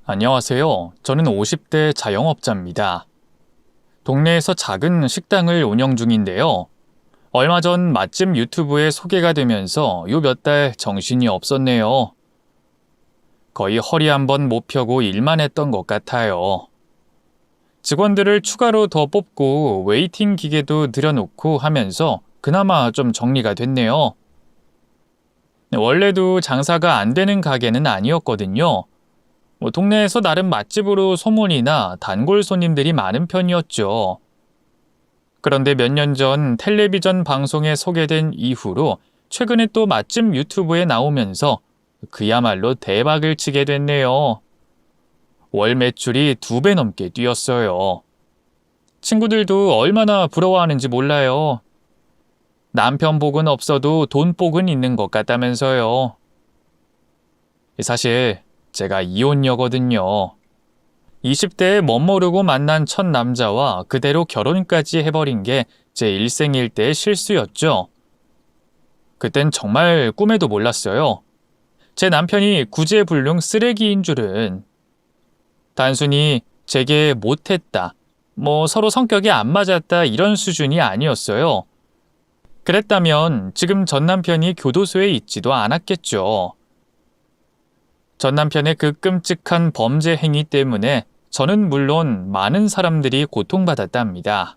안녕하세요. 저는 50대 자영업자입니다. 동네에서 작은 식당을 운영 중인데요. 얼마 전 맛집 유튜브에 소개가 되면서 요 몇 달 정신이 없었네요. 거의 허리 한번 못 펴고 일만 했던 것 같아요. 직원들을 추가로 더 뽑고 웨이팅 기계도 들여놓고 하면서 그나마 좀 정리가 됐네요. 원래도 장사가 안 되는 가게는 아니었거든요. 동네에서 나름 맛집으로 소문이나 단골 손님들이 많은 편이었죠. 그런데 몇 년 전 텔레비전 방송에 소개된 이후로 최근에 또 맛집 유튜브에 나오면서 그야말로 대박을 치게 됐네요. 월 매출이 2배 넘게 뛰었어요. 친구들도 얼마나 부러워하는지 몰라요. 남편 복은 없어도 돈 복은 있는 것 같다면서요. 사실 제가 이혼녀거든요. 20대에 멋모르고 만난 첫 남자와 그대로 결혼까지 해버린 게 제 일생일대의 실수였죠. 그땐 정말 꿈에도 몰랐어요. 제 남편이 구제불능 쓰레기인 줄은. 단순히 제게 못했다, 서로 성격이 안 맞았다 이런 수준이 아니었어요. 그랬다면 지금 전 남편이 교도소에 있지도 않았겠죠. 전 남편의 그 끔찍한 범죄 행위 때문에 저는 물론 많은 사람들이 고통받았답니다.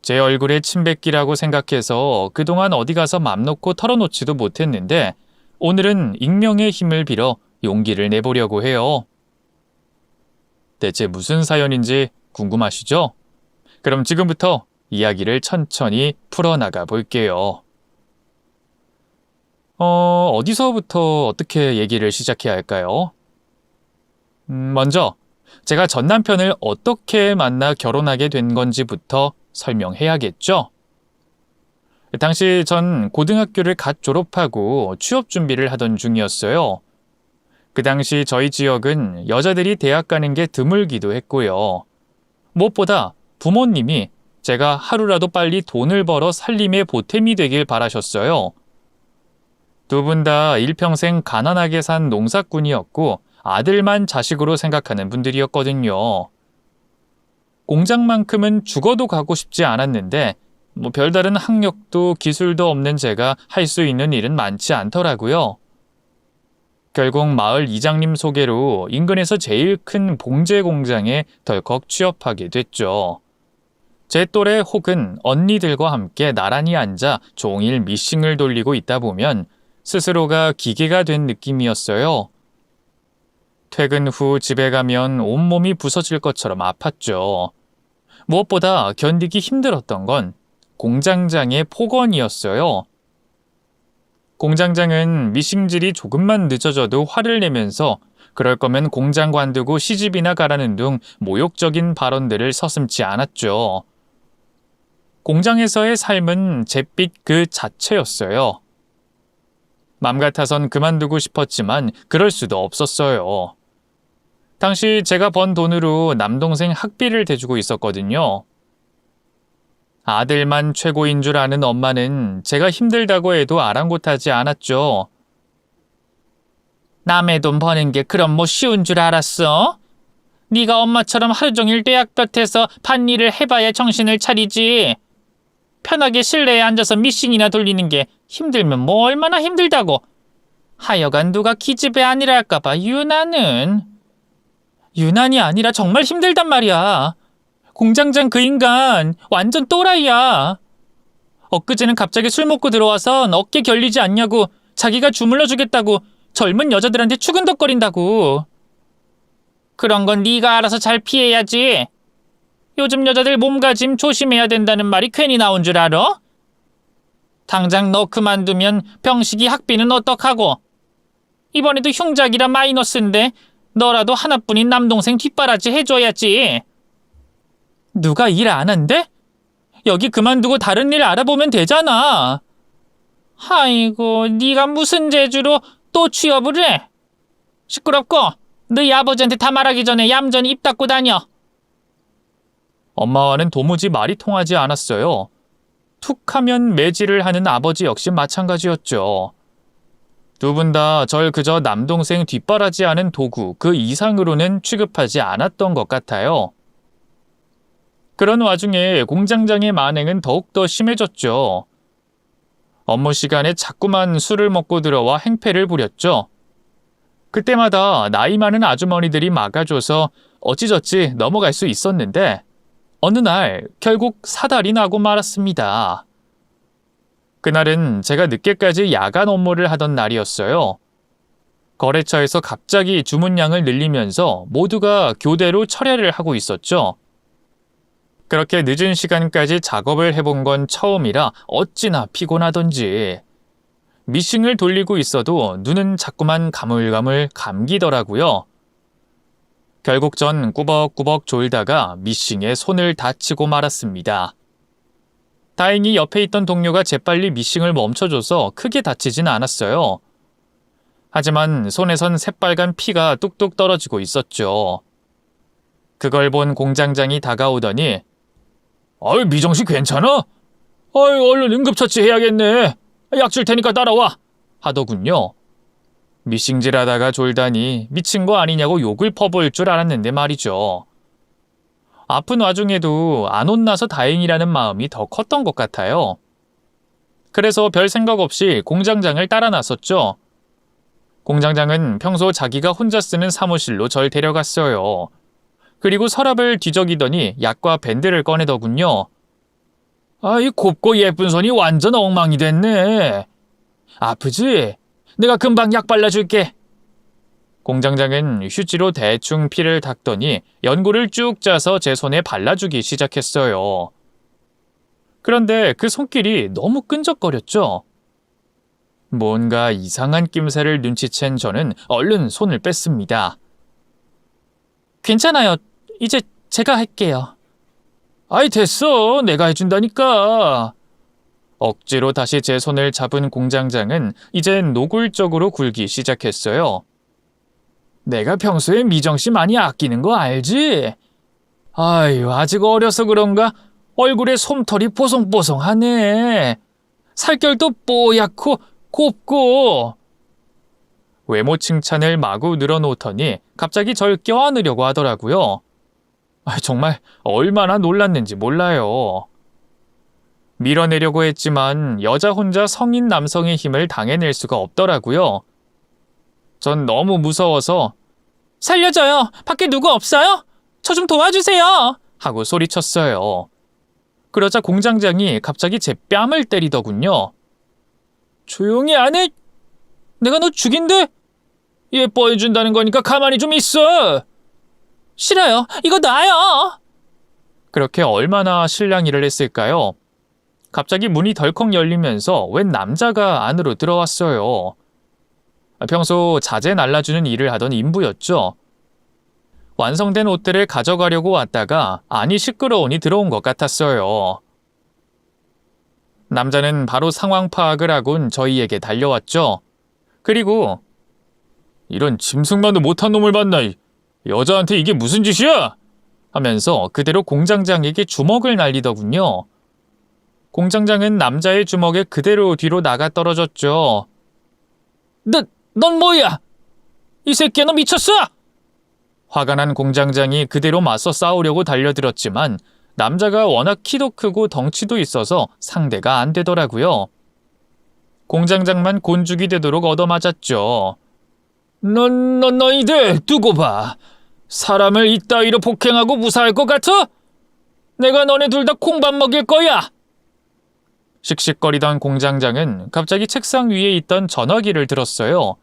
제 얼굴에 침 뱉기라고 생각해서 그동안 어디 가서 맘 놓고 털어놓지도 못했는데 오늘은 익명의 힘을 빌어 용기를 내보려고 해요. 대체 무슨 사연인지 궁금하시죠? 그럼 지금부터 이야기를 천천히 풀어나가 볼게요. 어디서부터 어떻게 얘기를 시작해야 할까요? 먼저 제가 전 남편을 어떻게 만나 결혼하게 된 건지부터 설명해야겠죠? 당시 전 고등학교를 갓 졸업하고 취업 준비를 하던 중이었어요. 그 당시 저희 지역은 여자들이 대학 가는 게 드물기도 했고요. 무엇보다 부모님이 제가 하루라도 빨리 돈을 벌어 살림의 보탬이 되길 바라셨어요. 두 분 다 일평생 가난하게 산 농사꾼이었고 아들만 자식으로 생각하는 분들이었거든요. 공장만큼은 죽어도 가고 싶지 않았는데 별다른 학력도 기술도 없는 제가 할 수 있는 일은 많지 않더라고요. 결국 마을 이장님 소개로 인근에서 제일 큰 봉제 공장에 덜컥 취업하게 됐죠. 제 또래 혹은 언니들과 함께 나란히 앉아 종일 미싱을 돌리고 있다 보면 스스로가 기계가 된 느낌이었어요. 퇴근 후 집에 가면 온몸이 부서질 것처럼 아팠죠. 무엇보다 견디기 힘들었던 건 공장장의 폭언이었어요. 공장장은 미싱질이 조금만 늦어져도 화를 내면서 그럴 거면 공장 관두고 시집이나 가라는 등 모욕적인 발언들을 서슴지 않았죠. 공장에서의 삶은 잿빛 그 자체였어요. 맘 같아선 그만두고 싶었지만 그럴 수도 없었어요. 당시 제가 번 돈으로 남동생 학비를 대주고 있었거든요. 아들만 최고인 줄 아는 엄마는 제가 힘들다고 해도 아랑곳하지 않았죠. 남의 돈 버는 게 그럼 쉬운 줄 알았어? 네가 엄마처럼 하루 종일 떼약 볕에서 밭일을 해봐야 정신을 차리지. 편하게 실내에 앉아서 미싱이나 돌리는 게 힘들면 얼마나 힘들다고. 하여간 누가 기집애 아니라 할까봐 유난이 아니라 정말 힘들단 말이야. 공장장 그 인간 완전 또라이야. 엊그제는 갑자기 술 먹고 들어와선 어깨 결리지 않냐고 자기가 주물러 주겠다고 젊은 여자들한테 추근덕거린다고. 그런 건 네가 알아서 잘 피해야지. 요즘 여자들 몸가짐 조심해야 된다는 말이 괜히 나온 줄 알아? 당장 너 그만두면 병식이 학비는 어떡하고. 이번에도 흉작이라 마이너스인데 너라도 하나뿐인 남동생 뒷바라지 해줘야지. 누가 일 안 한대? 여기 그만두고 다른 일 알아보면 되잖아. 아이고, 네가 무슨 재주로 또 취업을 해? 시끄럽고 너희 아버지한테 다 말하기 전에 얌전히 입 닫고 다녀. 엄마와는 도무지 말이 통하지 않았어요. 툭하면 매질을 하는 아버지 역시 마찬가지였죠. 두 분 다 절 그저 남동생 뒷바라지하는 도구 그 이상으로는 취급하지 않았던 것 같아요. 그런 와중에 공장장의 만행은 더욱더 심해졌죠. 업무 시간에 자꾸만 술을 먹고 들어와 행패를 부렸죠. 그때마다 나이 많은 아주머니들이 막아줘서 어찌저찌 넘어갈 수 있었는데 어느 날 결국 사달이 나고 말았습니다. 그날은 제가 늦게까지 야간 업무를 하던 날이었어요. 거래처에서 갑자기 주문량을 늘리면서 모두가 교대로 철야를 하고 있었죠. 그렇게 늦은 시간까지 작업을 해본 건 처음이라 어찌나 피곤하던지 미싱을 돌리고 있어도 눈은 자꾸만 가물가물 감기더라고요. 결국 전 꾸벅꾸벅 졸다가 미싱에 손을 다치고 말았습니다. 다행히 옆에 있던 동료가 재빨리 미싱을 멈춰줘서 크게 다치진 않았어요. 하지만 손에선 새빨간 피가 뚝뚝 떨어지고 있었죠. 그걸 본 공장장이 다가오더니 "아유, 미정씨 괜찮아? 아유, 얼른 응급처치 해야겠네. 약 줄 테니까 따라와." 하더군요. 미싱질 하다가 졸다니 미친 거 아니냐고 욕을 퍼볼 줄 알았는데 말이죠. 아픈 와중에도 안 혼나서 다행이라는 마음이 더 컸던 것 같아요. 그래서 별 생각 없이 공장장을 따라 나섰죠. 공장장은 평소 자기가 혼자 쓰는 사무실로 절 데려갔어요. 그리고 서랍을 뒤적이더니 약과 밴드를 꺼내더군요. "이 곱고 예쁜 손이 완전 엉망이 됐네. 아프지? 내가 금방 약 발라줄게." 공장장은 휴지로 대충 피를 닦더니 연고를 쭉 짜서 제 손에 발라주기 시작했어요. 그런데 그 손길이 너무 끈적거렸죠. 뭔가 이상한 낌새를 눈치챈 저는 얼른 손을 뺐습니다. "괜찮아요. 이제 제가 할게요." "아이, 됐어. 내가 해준다니까." 억지로 다시 제 손을 잡은 공장장은 이젠 노골적으로 굴기 시작했어요. "내가 평소에 미정씨 많이 아끼는 거 알지? 아유, 아직 어려서 그런가 얼굴에 솜털이 뽀송뽀송하네. 살결도 뽀얗고 곱고." 외모 칭찬을 마구 늘어놓더니 갑자기 절 껴안으려고 하더라고요. 정말 얼마나 놀랐는지 몰라요. 밀어내려고 했지만 여자 혼자 성인 남성의 힘을 당해낼 수가 없더라고요. 전 너무 무서워서 "살려줘요. 밖에 누구 없어요? 저 좀 도와주세요." 하고 소리쳤어요. 그러자 공장장이 갑자기 제 뺨을 때리더군요. "조용히 안 해? 내가 너 죽인데? 예뻐해준다는 거니까 가만히 좀 있어." "싫어요. 이거 놔요." 그렇게 얼마나 실랑이를 했을까요? 갑자기 문이 덜컥 열리면서 웬 남자가 안으로 들어왔어요. 평소 자재 날라주는 일을 하던 인부였죠. 완성된 옷들을 가져가려고 왔다가 안이 시끄러우니 들어온 것 같았어요. 남자는 바로 상황 파악을 하곤 저희에게 달려왔죠. 그리고 "이런 짐승만도 못한 놈을 봤나? 여자한테 이게 무슨 짓이야?" 하면서 그대로 공장장에게 주먹을 날리더군요. 공장장은 남자의 주먹에 그대로 뒤로 나가 떨어졌죠. 넌 뭐야? 이 새끼야, 너 미쳤어?" 화가 난 공장장이 그대로 맞서 싸우려고 달려들었지만 남자가 워낙 키도 크고 덩치도 있어서 상대가 안 되더라고요. 공장장만 곤죽이 되도록 얻어맞았죠. 너희들 두고 봐. 사람을 이따위로 폭행하고 무사할 것 같아? 내가 너네 둘 다 콩밥 먹일 거야." 씩씩거리던 공장장은 갑자기 책상 위에 있던 전화기를 들었어요.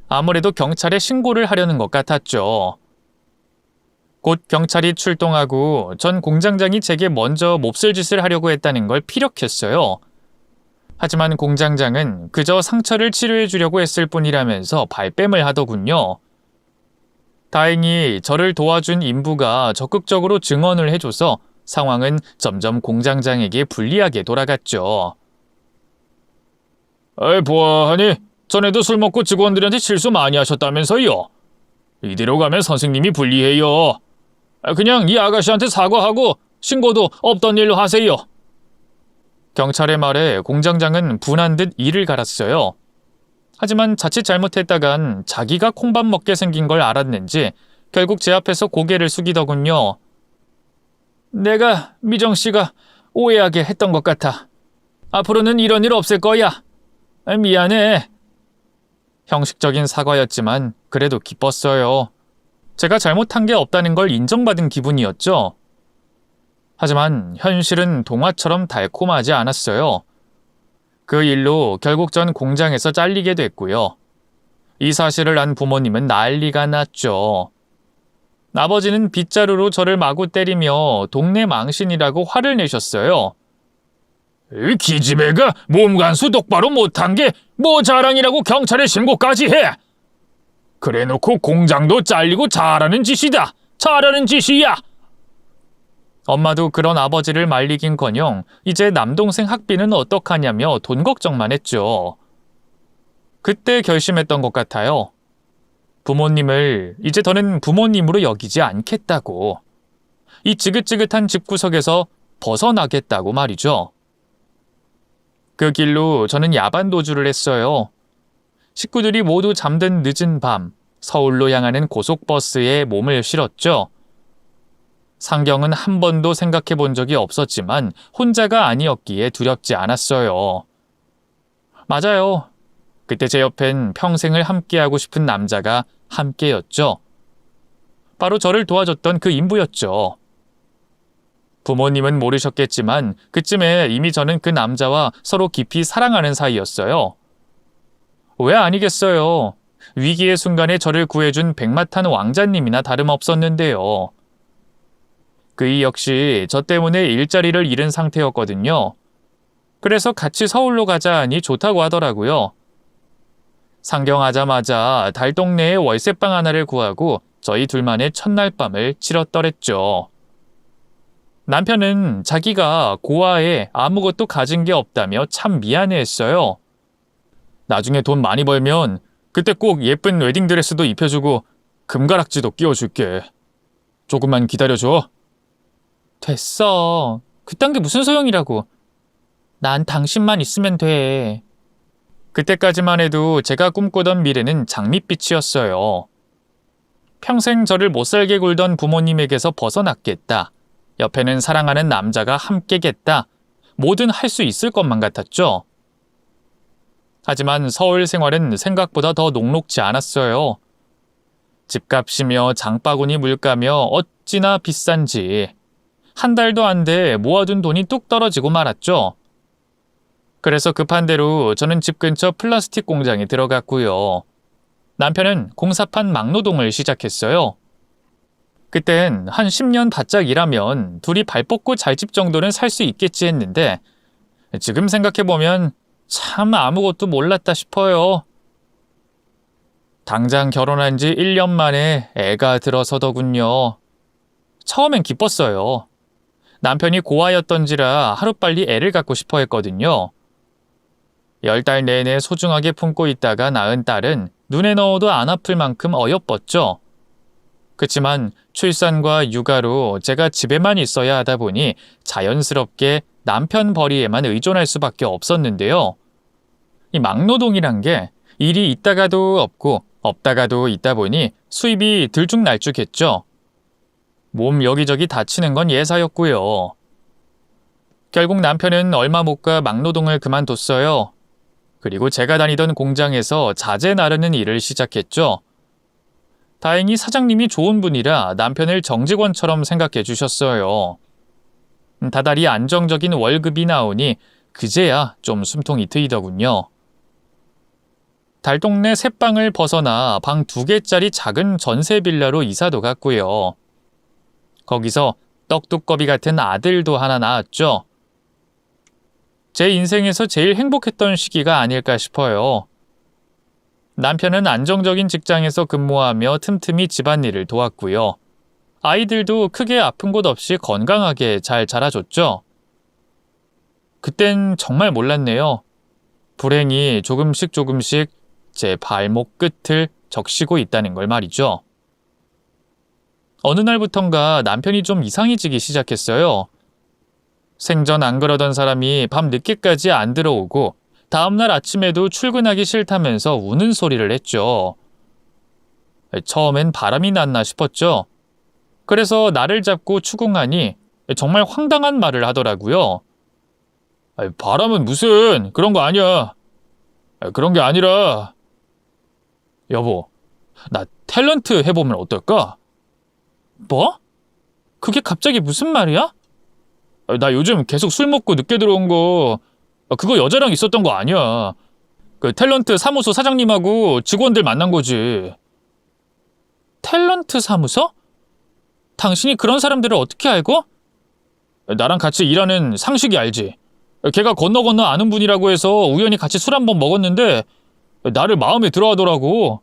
아무래도 경찰에 신고를 하려는 것 같았죠. 곧 경찰이 출동하고 전 공장장이 제게 먼저 몹쓸 짓을 하려고 했다는 걸 피력했어요. 하지만 공장장은 그저 상처를 치료해 주려고 했을 뿐이라면서 발뺌을 하더군요. 다행히 저를 도와준 인부가 적극적으로 증언을 해줘서 상황은 점점 공장장에게 불리하게 돌아갔죠. 보아하니 전에도 술 먹고 직원들한테 실수 많이 하셨다면서요. 이대로 가면 선생님이 불리해요. 그냥 이 아가씨한테 사과하고 신고도 없던 일로 하세요. 경찰의 말에 공장장은 분한 듯 이를 갈았어요. 하지만 자칫 잘못했다간 자기가 콩밥 먹게 생긴 걸 알았는지 결국 제 앞에서 고개를 숙이더군요. 내가 미정 씨가 오해하게 했던 것 같아. 앞으로는 이런 일 없을 거야. 미안해. 형식적인 사과였지만 그래도 기뻤어요. 제가 잘못한 게 없다는 걸 인정받은 기분이었죠. 하지만 현실은 동화처럼 달콤하지 않았어요. 그 일로 결국 전 공장에서 잘리게 됐고요. 이 사실을 안 부모님은 난리가 났죠. 아버지는 빗자루로 저를 마구 때리며 동네 망신이라고 화를 내셨어요. 이 기집애가 몸간수 똑바로 못한 게 뭐 자랑이라고 경찰에 신고까지 해. 그래놓고 공장도 잘리고 잘하는 짓이다. 잘하는 짓이야. 엄마도 그런 아버지를 말리긴커녕 이제 남동생 학비는 어떡하냐며 돈 걱정만 했죠. 그때 결심했던 것 같아요. 부모님을 이제 더는 부모님으로 여기지 않겠다고. 이 지긋지긋한 집구석에서 벗어나겠다고 말이죠. 그 길로 저는 야반 도주를 했어요. 식구들이 모두 잠든 늦은 밤 서울로 향하는 고속버스에 몸을 실었죠. 상경은 한 번도 생각해 본 적이 없었지만 혼자가 아니었기에 두렵지 않았어요. 맞아요. 그때 제 옆엔 평생을 함께하고 싶은 남자가 함께였죠. 바로 저를 도와줬던 그 인부였죠. 부모님은 모르셨겠지만 그쯤에 이미 저는 그 남자와 서로 깊이 사랑하는 사이였어요. 왜 아니겠어요. 위기의 순간에 저를 구해준 백마탄 왕자님이나 다름없었는데요. 그이 역시 저 때문에 일자리를 잃은 상태였거든요. 그래서 같이 서울로 가자 하니 좋다고 하더라고요. 상경하자마자 달동네에 월세방 하나를 구하고 저희 둘만의 첫날 밤을 치렀더랬죠. 남편은 자기가 고아에 아무것도 가진 게 없다며 참 미안해했어요. 나중에 돈 많이 벌면 그때 꼭 예쁜 웨딩드레스도 입혀주고 금가락지도 끼워줄게. 조금만 기다려줘. 됐어. 그딴 게 무슨 소용이라고. 난 당신만 있으면 돼. 그때까지만 해도 제가 꿈꾸던 미래는 장밋빛이었어요. 평생 저를 못살게 굴던 부모님에게서 벗어났겠다. 옆에는 사랑하는 남자가 함께겠다. 뭐든 할 수 있을 것만 같았죠. 하지만 서울 생활은 생각보다 더 녹록지 않았어요. 집값이며 장바구니 물가며 어찌나 비싼지. 한 달도 안 돼 모아둔 돈이 뚝 떨어지고 말았죠. 그래서 급한 대로 저는 집 근처 플라스틱 공장에 들어갔고요. 남편은 공사판 막노동을 시작했어요. 그땐 한 10년 바짝 일하면 둘이 발 뻗고 잘 집 정도는 살 수 있겠지 했는데 지금 생각해보면 참 아무것도 몰랐다 싶어요. 당장 결혼한 지 1년 만에 애가 들어서더군요. 처음엔 기뻤어요. 남편이 고아였던지라 하루빨리 애를 갖고 싶어 했거든요. 10달 내내 소중하게 품고 있다가 낳은 딸은 눈에 넣어도 안 아플 만큼 어여뻤죠. 그치만 출산과 육아로 제가 집에만 있어야 하다 보니 자연스럽게 남편 벌이에만 의존할 수밖에 없었는데요. 이 막노동이란 게 일이 있다가도 없고 없다가도 있다 보니 수입이 들쭉날쭉했죠. 몸 여기저기 다치는 건 예사였고요. 결국 남편은 얼마 못 가 막노동을 그만뒀어요. 그리고 제가 다니던 공장에서 자재 나르는 일을 시작했죠. 다행히 사장님이 좋은 분이라 남편을 정직원처럼 생각해 주셨어요. 다달이 안정적인 월급이 나오니 그제야 좀 숨통이 트이더군요. 달동네 새방을 벗어나 방 2개짜리 작은 전세 빌라로 이사도 갔고요. 거기서 떡두꺼비 같은 아들도 하나 낳았죠. 제 인생에서 제일 행복했던 시기가 아닐까 싶어요. 남편은 안정적인 직장에서 근무하며 틈틈이 집안일을 도왔고요. 아이들도 크게 아픈 곳 없이 건강하게 잘 자라줬죠. 그땐 정말 몰랐네요. 불행이 조금씩 제 발목 끝을 적시고 있다는 걸 말이죠. 어느 날부턴가 남편이 좀 이상해지기 시작했어요. 생전 안 그러던 사람이 밤 늦게까지 안 들어오고 다음날 아침에도 출근하기 싫다면서 우는 소리를 했죠. 처음엔 바람이 났나 싶었죠. 그래서 나를 잡고 추궁하니 정말 황당한 말을 하더라고요. 바람은 무슨 그런 거 아니야. 그런 게 아니라 여보, 나 탤런트 해보면 어떨까? 뭐? 그게 갑자기 무슨 말이야? 나 요즘 계속 술 먹고 늦게 들어온 거 그거 여자랑 있었던 거 아니야. 그 탤런트 사무소 사장님하고 직원들 만난 거지. 탤런트 사무소? 당신이 그런 사람들을 어떻게 알고? 나랑 같이 일하는 상식이 알지. 걔가 건너 아는 분이라고 해서 우연히 같이 술 한 번 먹었는데 나를 마음에 들어 하더라고.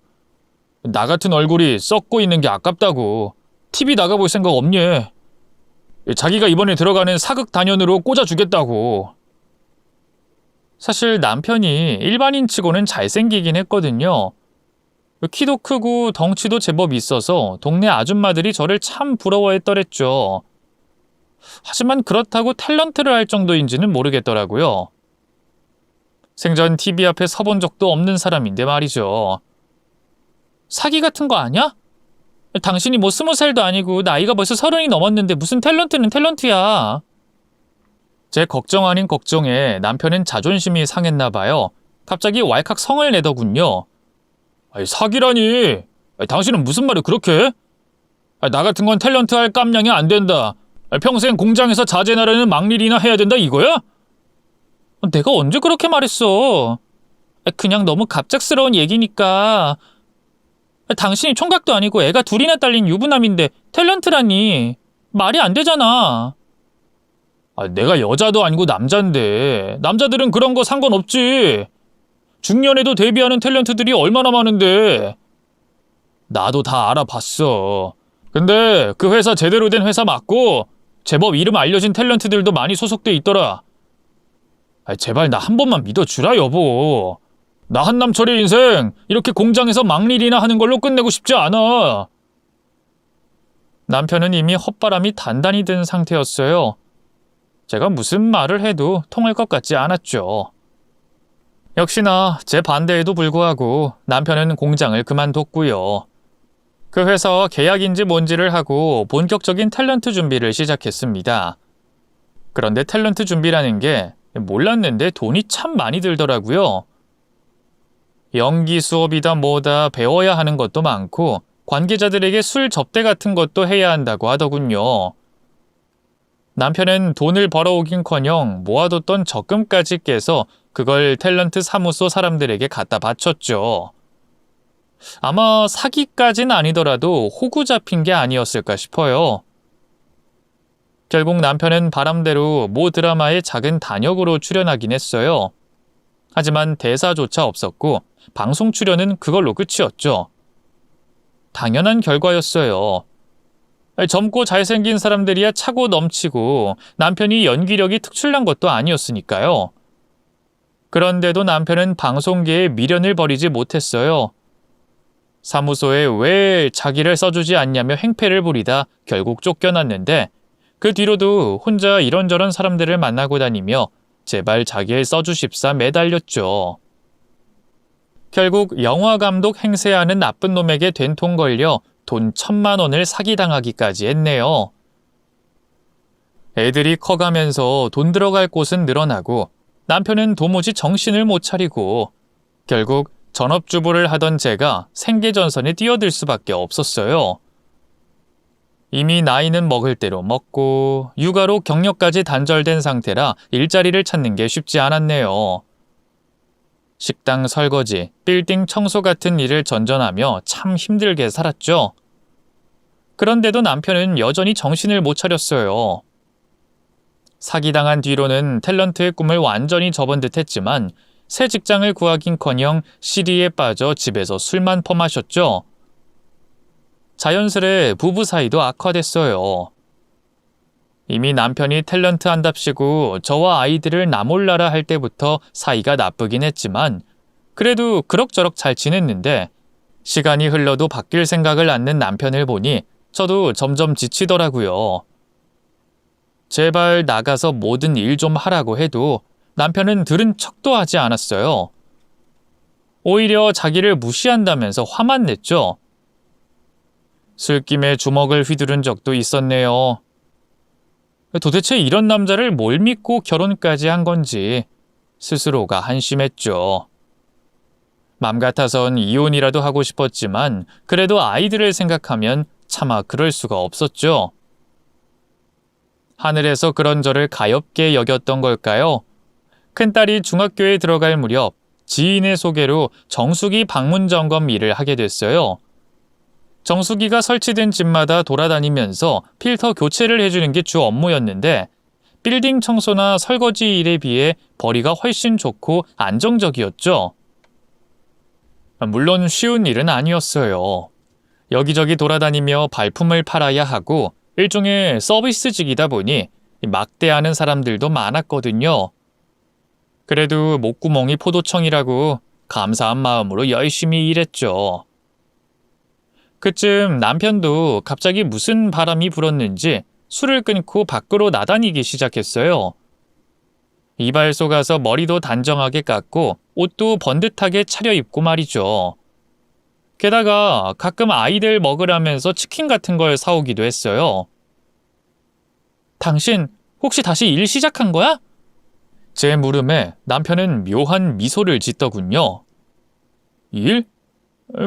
나 같은 얼굴이 썩고 있는 게 아깝다고. TV 나가볼 생각 없니? 자기가 이번에 들어가는 사극 단연으로 꽂아주겠다고. 사실 남편이 일반인치고는 잘생기긴 했거든요. 키도 크고 덩치도 제법 있어서 동네 아줌마들이 저를 참 부러워했더랬죠. 하지만 그렇다고 탤런트를 할 정도인지는 모르겠더라고요. 생전 TV 앞에 서본 적도 없는 사람인데 말이죠. 사기 같은 거 아니야? 당신이 뭐 20살도 아니고 나이가 벌써 30이 넘었는데 무슨 탤런트는 탤런트야. 제 걱정 아닌 걱정에 남편은 자존심이 상했나 봐요. 갑자기 왈칵 성을 내더군요. 사기라니. 당신은 무슨 말을 그렇게 해? 나 같은 건 탤런트 할 깜냥이 안 된다. 평생 공장에서 자재 나르는 막일이나 해야 된다 이거야? 내가 언제 그렇게 말했어? 그냥 너무 갑작스러운 얘기니까. 당신이 총각도 아니고 애가 둘이나 딸린 유부남인데 탤런트라니. 말이 안 되잖아. 내가 여자도 아니고 남잔데. 남자들은 그런 거 상관없지. 중년에도 데뷔하는 탤런트들이 얼마나 많은데. 나도 다 알아봤어. 근데 그 회사 제대로 된 회사 맞고 제법 이름 알려진 탤런트들도 많이 소속돼 있더라. 제발 나 한 번만 믿어주라 여보. 나 한남철의 인생 이렇게 공장에서 막일이나 하는 걸로 끝내고 싶지 않아. 남편은 이미 헛바람이 단단히 든 상태였어요. 제가 무슨 말을 해도 통할 것 같지 않았죠. 역시나 제 반대에도 불구하고 남편은 공장을 그만뒀고요. 그 회사와 계약인지 뭔지를 하고 본격적인 탤런트 준비를 시작했습니다. 그런데 탤런트 준비라는 게 몰랐는데 돈이 참 많이 들더라고요. 연기 수업이다 뭐다 배워야 하는 것도 많고 관계자들에게 술 접대 같은 것도 해야 한다고 하더군요. 남편은 돈을 벌어오긴커녕 모아뒀던 적금까지 깨서 그걸 탤런트 사무소 사람들에게 갖다 바쳤죠. 아마 사기까진 아니더라도 호구 잡힌 게 아니었을까 싶어요. 결국 남편은 바람대로 모 드라마의 작은 단역으로 출연하긴 했어요. 하지만 대사조차 없었고 방송 출연은 그걸로 끝이었죠. 당연한 결과였어요. 젊고 잘생긴 사람들이야 차고 넘치고 남편이 연기력이 특출난 것도 아니었으니까요. 그런데도 남편은 방송계에 미련을 버리지 못했어요. 사무소에 왜 자기를 써주지 않냐며 행패를 부리다 결국 쫓겨났는데 그 뒤로도 혼자 이런저런 사람들을 만나고 다니며 제발 자기를 써주십사 매달렸죠. 결국 영화감독 행세하는 나쁜 놈에게 된통 걸려 돈 1,000만 원을 사기당하기까지 했네요. 애들이 커가면서 돈 들어갈 곳은 늘어나고 남편은 도무지 정신을 못 차리고 결국 전업주부를 하던 제가 생계전선에 뛰어들 수밖에 없었어요. 이미 나이는 먹을 대로 먹고 육아로 경력까지 단절된 상태라 일자리를 찾는 게 쉽지 않았네요. 식당 설거지, 빌딩 청소 같은 일을 전전하며 참 힘들게 살았죠. 그런데도 남편은 여전히 정신을 못 차렸어요. 사기당한 뒤로는 탤런트의 꿈을 완전히 접은 듯 했지만 새 직장을 구하긴커녕 시리에 빠져 집에서 술만 퍼마셨죠. 자연스레 부부 사이도 악화됐어요. 이미 남편이 탤런트 한답시고 저와 아이들을 나몰라라 할 때부터 사이가 나쁘긴 했지만 그래도 그럭저럭 잘 지냈는데 시간이 흘러도 바뀔 생각을 않는 남편을 보니 저도 점점 지치더라고요. 제발 나가서 뭐든 일 좀 하라고 해도 남편은 들은 척도 하지 않았어요. 오히려 자기를 무시한다면서 화만 냈죠. 술김에 주먹을 휘두른 적도 있었네요. 도대체 이런 남자를 뭘 믿고 결혼까지 한 건지 스스로가 한심했죠. 맘 같아선 이혼이라도 하고 싶었지만 그래도 아이들을 생각하면 차마 그럴 수가 없었죠. 하늘에서 그런 저를 가엾게 여겼던 걸까요? 큰딸이 중학교에 들어갈 무렵 지인의 소개로 정수기 방문 점검 일을 하게 됐어요. 정수기가 설치된 집마다 돌아다니면서 필터 교체를 해주는 게 주 업무였는데 빌딩 청소나 설거지 일에 비해 벌이가 훨씬 좋고 안정적이었죠. 물론 쉬운 일은 아니었어요. 여기저기 돌아다니며 발품을 팔아야 하고 일종의 서비스직이다 보니 막대하는 사람들도 많았거든요. 그래도 목구멍이 포도청이라고 감사한 마음으로 열심히 일했죠. 그쯤 남편도 갑자기 무슨 바람이 불었는지 술을 끊고 밖으로 나다니기 시작했어요. 이발소 가서 머리도 단정하게 깎고 옷도 번듯하게 차려입고 말이죠. 게다가 가끔 아이들 먹으라면서 치킨 같은 걸 사오기도 했어요. 당신 혹시 다시 일 시작한 거야? 제 물음에 남편은 묘한 미소를 짓더군요. 일?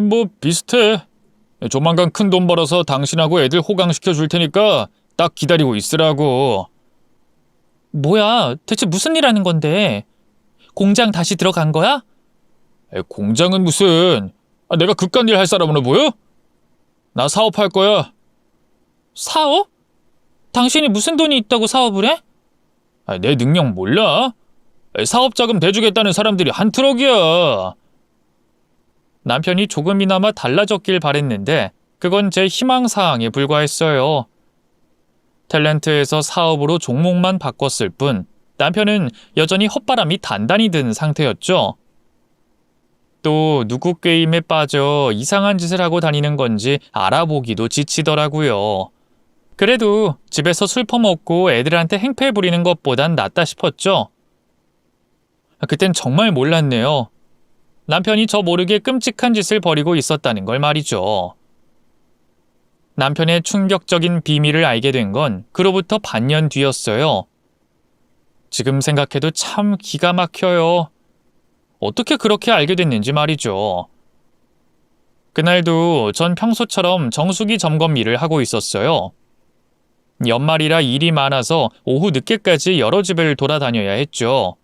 뭐 비슷해. 조만간 큰 돈 벌어서 당신하고 애들 호강시켜 줄 테니까 딱 기다리고 있으라고. 뭐야, 대체 무슨 일 하는 건데? 공장 다시 들어간 거야? 공장은 무슨. 내가 그깟 일 할 사람으로 보여? 나 사업할 거야. 사업? 당신이 무슨 돈이 있다고 사업을 해? 내 능력 몰라? 사업 자금 대주겠다는 사람들이 한 트럭이야. 남편이 조금이나마 달라졌길 바랬는데 그건 제 희망사항에 불과했어요. 탤런트에서 사업으로 종목만 바꿨을 뿐 남편은 여전히 헛바람이 단단히 든 상태였죠. 또 누구 게임에 빠져 이상한 짓을 하고 다니는 건지 알아보기도 지치더라고요. 그래도 집에서 술 퍼먹고 애들한테 행패 부리는 것보단 낫다 싶었죠. 그땐 정말 몰랐네요. 남편이 저 모르게 끔찍한 짓을 벌이고 있었다는 걸 말이죠. 남편의 충격적인 비밀을 알게 된 건 그로부터 반년 뒤였어요. 지금 생각해도 참 기가 막혀요. 어떻게 그렇게 알게 됐는지 말이죠. 그날도 전 평소처럼 정수기 점검 일을 하고 있었어요. 연말이라 일이 많아서 오후 늦게까지 여러 집을 돌아다녀야 했죠.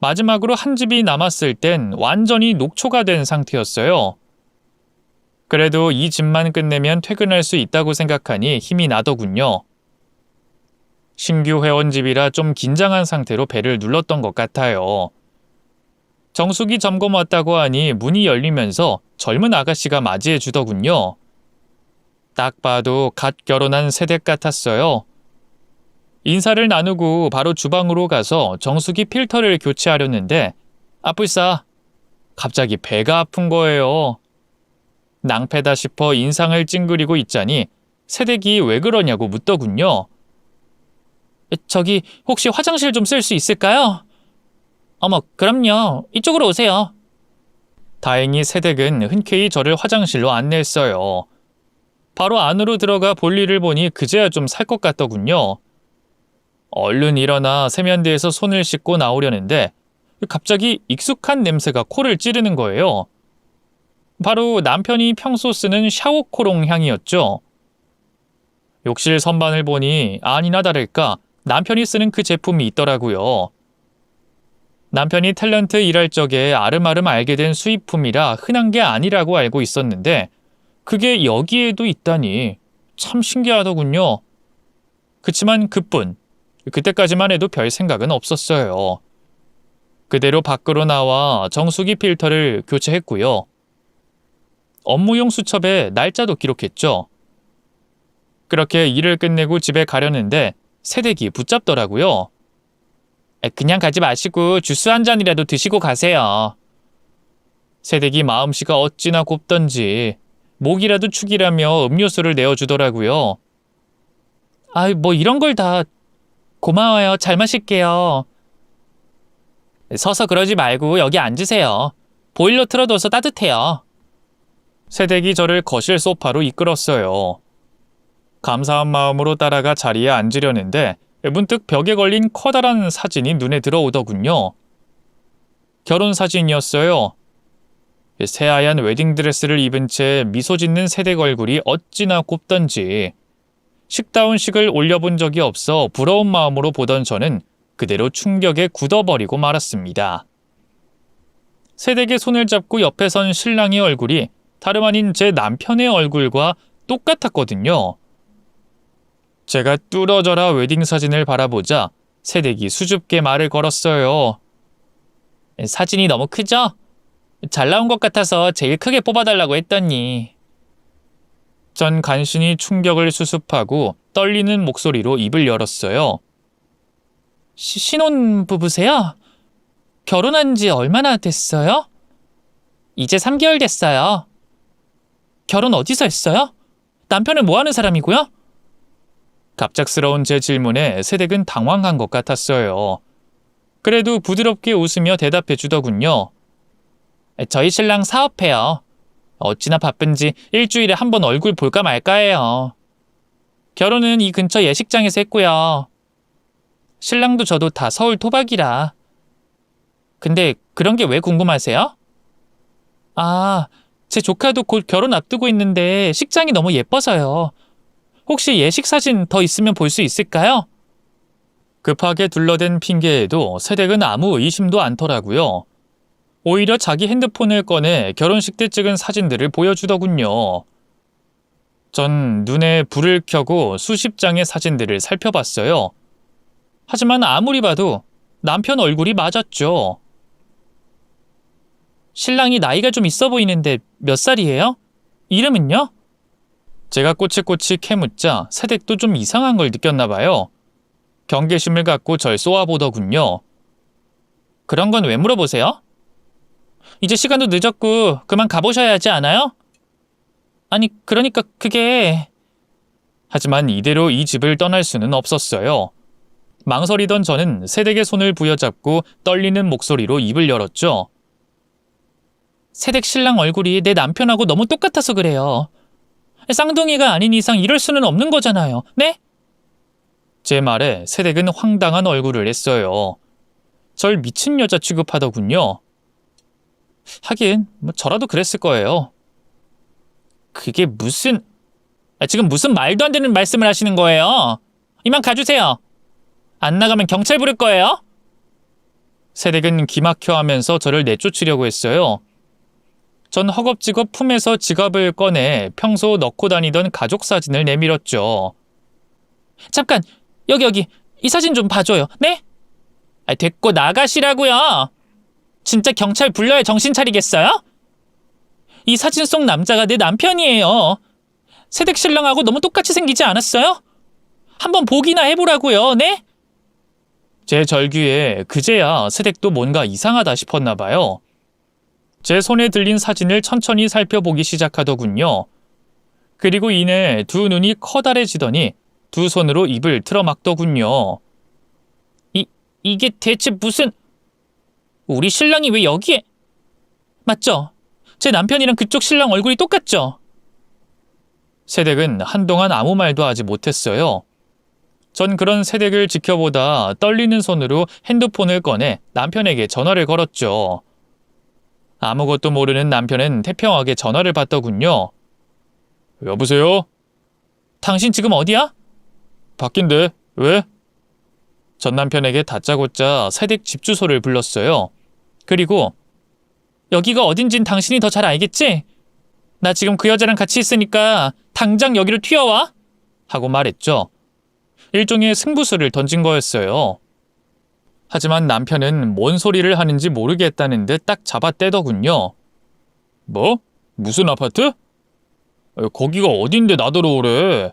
마지막으로 한 집이 남았을 땐 완전히 녹초가 된 상태였어요. 그래도 이 집만 끝내면 퇴근할 수 있다고 생각하니 힘이 나더군요. 신규 회원 집이라 좀 긴장한 상태로 배를 눌렀던 것 같아요. 정수기 점검 왔다고 하니 문이 열리면서 젊은 아가씨가 맞이해 주더군요. 딱 봐도 갓 결혼한 새댁 같았어요. 인사를 나누고 바로 주방으로 가서 정수기 필터를 교체하려는데 아뿔싸 갑자기 배가 아픈 거예요. 낭패다 싶어 인상을 찡그리고 있자니 새댁이 왜 그러냐고 묻더군요. 저기 혹시 화장실 좀 쓸 수 있을까요? 어머, 그럼요. 이쪽으로 오세요. 다행히 새댁은 흔쾌히 저를 화장실로 안내했어요. 바로 안으로 들어가 볼일을 보니 그제야 좀 살 것 같더군요. 얼른 일어나 세면대에서 손을 씻고 나오려는데 갑자기 익숙한 냄새가 코를 찌르는 거예요. 바로 남편이 평소 쓰는 샤워코롱 향이었죠. 욕실 선반을 보니 아니나 다를까 남편이 쓰는 그 제품이 있더라고요. 남편이 탤런트 일할 적에 아름아름 알게 된 수입품이라 흔한 게 아니라고 알고 있었는데 그게 여기에도 있다니 참 신기하더군요. 그치만 그뿐. 그때까지만 해도 별 생각은 없었어요. 그대로 밖으로 나와 정수기 필터를 교체했고요. 업무용 수첩에 날짜도 기록했죠. 그렇게 일을 끝내고 집에 가려는데 새댁이 붙잡더라고요. 그냥 가지 마시고 주스 한 잔이라도 드시고 가세요. 새댁이 마음씨가 어찌나 곱던지 목이라도 축이라며 음료수를 내어주더라고요. 뭐 이런 걸 다 고마워요. 잘 마실게요. 서서 그러지 말고 여기 앉으세요. 보일러 틀어둬서 따뜻해요. 새댁이 저를 거실 소파로 이끌었어요. 감사한 마음으로 따라가 자리에 앉으려는데 문득 벽에 걸린 커다란 사진이 눈에 들어오더군요. 결혼 사진이었어요. 새하얀 웨딩드레스를 입은 채 미소 짓는 새댁 얼굴이 어찌나 곱던지 식다운 식을 올려본 적이 없어 부러운 마음으로 보던 저는 그대로 충격에 굳어버리고 말았습니다. 새댁의 손을 잡고 옆에 선 신랑의 얼굴이 다름 아닌 제 남편의 얼굴과 똑같았거든요. 제가 뚫어져라 웨딩 사진을 바라보자 새댁이 수줍게 말을 걸었어요. 사진이 너무 크죠? 잘 나온 것 같아서 제일 크게 뽑아달라고 했더니. 전 간신히 충격을 수습하고 떨리는 목소리로 입을 열었어요. 신혼부부세요? 결혼한 지 얼마나 됐어요? 이제 3개월 됐어요. 결혼 어디서 했어요? 남편은 뭐 하는 사람이고요? 갑작스러운 제 질문에 새댁은 당황한 것 같았어요. 그래도 부드럽게 웃으며 대답해 주더군요. 저희 신랑 사업해요. 어찌나 바쁜지 일주일에 한 번 얼굴 볼까 말까 해요. 결혼은 이 근처 예식장에서 했고요. 신랑도 저도 다 서울 토박이라. 근데 그런 게 왜 궁금하세요? 제 조카도 곧 결혼 앞두고 있는데 식장이 너무 예뻐서요. 혹시 예식 사진 더 있으면 볼 수 있을까요? 급하게 둘러댄 핑계에도 새댁은 아무 의심도 않더라고요. 오히려 자기 핸드폰을 꺼내 결혼식 때 찍은 사진들을 보여주더군요. 전 눈에 불을 켜고 수십 장의 사진들을 살펴봤어요. 하지만 아무리 봐도 남편 얼굴이 맞았죠. 신랑이 나이가 좀 있어 보이는데 몇 살이에요? 이름은요? 제가 꼬치꼬치 캐묻자 새댁도 좀 이상한 걸 느꼈나 봐요. 경계심을 갖고 절 쏘아보더군요. 그런 건 왜 물어보세요? 이제 시간도 늦었고 그만 가보셔야 하지 않아요? 아니, 그러니까 그게... 하지만 이대로 이 집을 떠날 수는 없었어요. 망설이던 저는 새댁의 손을 부여잡고 떨리는 목소리로 입을 열었죠. 새댁 신랑 얼굴이 내 남편하고 너무 똑같아서 그래요. 쌍둥이가 아닌 이상 이럴 수는 없는 거잖아요. 네? 제 말에 새댁은 황당한 얼굴을 했어요. 절 미친 여자 취급하더군요. 하긴 저라도 그랬을 거예요. 그게 무슨... 지금 무슨 말도 안 되는 말씀을 하시는 거예요? 이만 가주세요. 안 나가면 경찰 부를 거예요. 새댁은 기막혀 하면서 저를 내쫓으려고 했어요. 전 허겁지겁 품에서 지갑을 꺼내 평소 넣고 다니던 가족 사진을 내밀었죠. 잠깐, 여기 이 사진 좀 봐줘요. 네? 됐고 나가시라고요. 진짜 경찰 불러야 정신 차리겠어요? 이 사진 속 남자가 내 남편이에요. 새댁 신랑하고 너무 똑같이 생기지 않았어요? 한번 보기나 해보라고요. 네? 제 절규에 그제야 새댁도 뭔가 이상하다 싶었나 봐요. 제 손에 들린 사진을 천천히 살펴보기 시작하더군요. 그리고 이내 두 눈이 커다래지더니 두 손으로 입을 틀어막더군요. 이게 대체 무슨... 우리 신랑이 왜 여기에... 맞죠? 제 남편이랑 그쪽 신랑 얼굴이 똑같죠? 새댁은 한동안 아무 말도 하지 못했어요. 전 그런 새댁을 지켜보다 떨리는 손으로 핸드폰을 꺼내 남편에게 전화를 걸었죠. 아무것도 모르는 남편은 태평하게 전화를 받더군요. 여보세요? 당신 지금 어디야? 밖인데, 왜? 전 남편에게 다짜고짜 새댁 집 주소를 불렀어요. 그리고 여기가 어딘진 당신이 더 잘 알겠지? 나 지금 그 여자랑 같이 있으니까 당장 여기로 튀어와! 하고 말했죠. 일종의 승부수를 던진 거였어요. 하지만 남편은 뭔 소리를 하는지 모르겠다는 듯 딱 잡아떼더군요. 뭐? 무슨 아파트? 거기가 어딘데 나더러오래.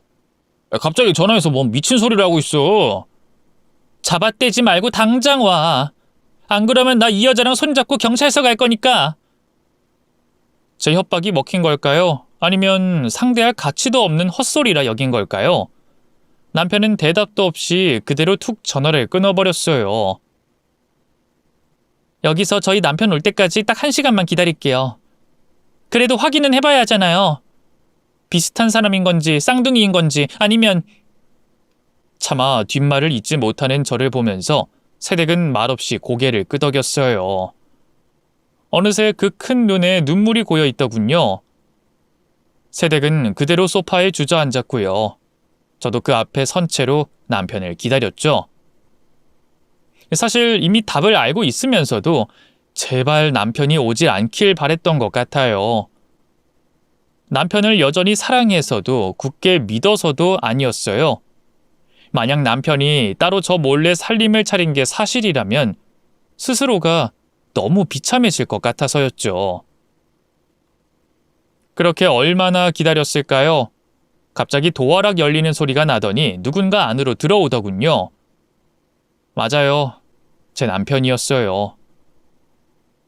갑자기 전화해서 뭔 미친 소리를 하고 있어. 잡아떼지 말고 당장 와. 안 그러면 나 이 여자랑 손잡고 경찰서 갈 거니까. 제 협박이 먹힌 걸까요? 아니면 상대할 가치도 없는 헛소리라 여긴 걸까요? 남편은 대답도 없이 그대로 툭 전화를 끊어버렸어요. 여기서 저희 남편 올 때까지 딱 1시간만 기다릴게요. 그래도 확인은 해봐야 하잖아요. 비슷한 사람인 건지 쌍둥이인 건지 아니면... 차마 뒷말을 잇지 못하는 저를 보면서 세댁은 말없이 고개를 끄덕였어요. 어느새 그 큰 눈에 눈물이 고여 있더군요. 세댁은 그대로 소파에 주저앉았고요. 저도 그 앞에 선 채로 남편을 기다렸죠. 사실 이미 답을 알고 있으면서도 제발 남편이 오지 않길 바랬던 것 같아요. 남편을 여전히 사랑해서도 굳게 믿어서도 아니었어요. 만약 남편이 따로 저 몰래 살림을 차린 게 사실이라면 스스로가 너무 비참해질 것 같아서였죠. 그렇게 얼마나 기다렸을까요? 갑자기 도어락 열리는 소리가 나더니 누군가 안으로 들어오더군요. 맞아요. 제 남편이었어요.